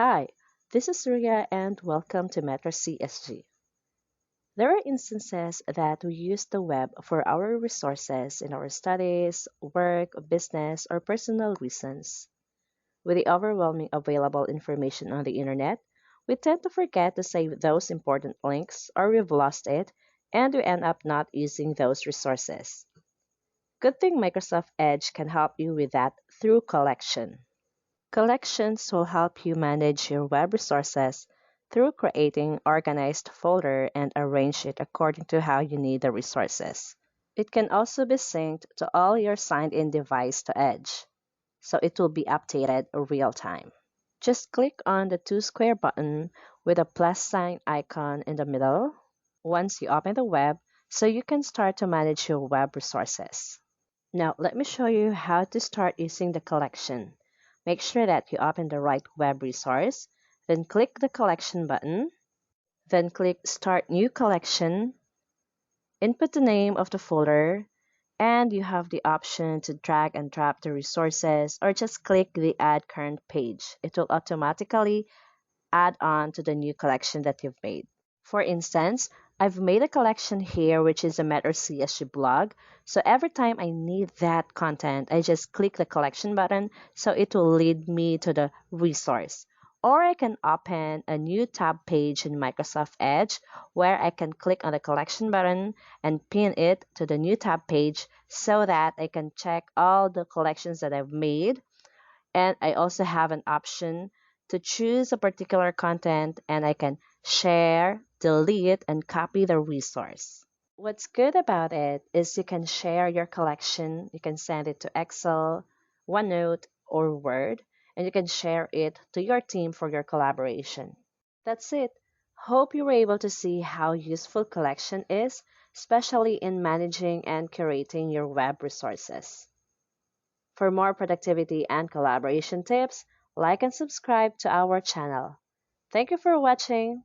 Hi, this is Surya and welcome to Metro CSG. There are instances that we use the web for our resources in our studies, work, business, or personal reasons. With the overwhelming available information on the internet, we tend to forget to save those important links or we've lost it and we end up not using those resources. Good thing Microsoft Edge can help you with that through collection. Collections will help you manage your web resources through creating organized folder and arrange it according to how you need the resources. It can also be synced to all your signed-in device to Edge, so it will be updated real time. Just click on the two square button with a plus sign icon in the middle once you open the web so you can start to manage your web resources. Now, let me show you how to start using the collection. Make sure that you open the right web resource, then click the collection button, then click Start New Collection, input the name of the folder, and you have the option to drag and drop the resources or just click the Add Current page. It will automatically add on to the new collection that you've made. For instance, I've made a collection here which is a Metro CSG blog. So every time I need that content, I just click the collection button so it will lead me to the resource. Or I can open a new tab page in Microsoft Edge where I can click on the collection button and pin it to the new tab page so that I can check all the collections that I've made, and I also have an option to choose a particular content and I can share, delete, and copy the resource. What's good about it is you can share your collection, you can send it to Excel, OneNote, or Word, and you can share it to your team for your collaboration. That's it. Hope you were able to see how useful collection is, especially in managing and curating your web resources. For more productivity and collaboration tips, like and subscribe to our channel. Thank you for watching.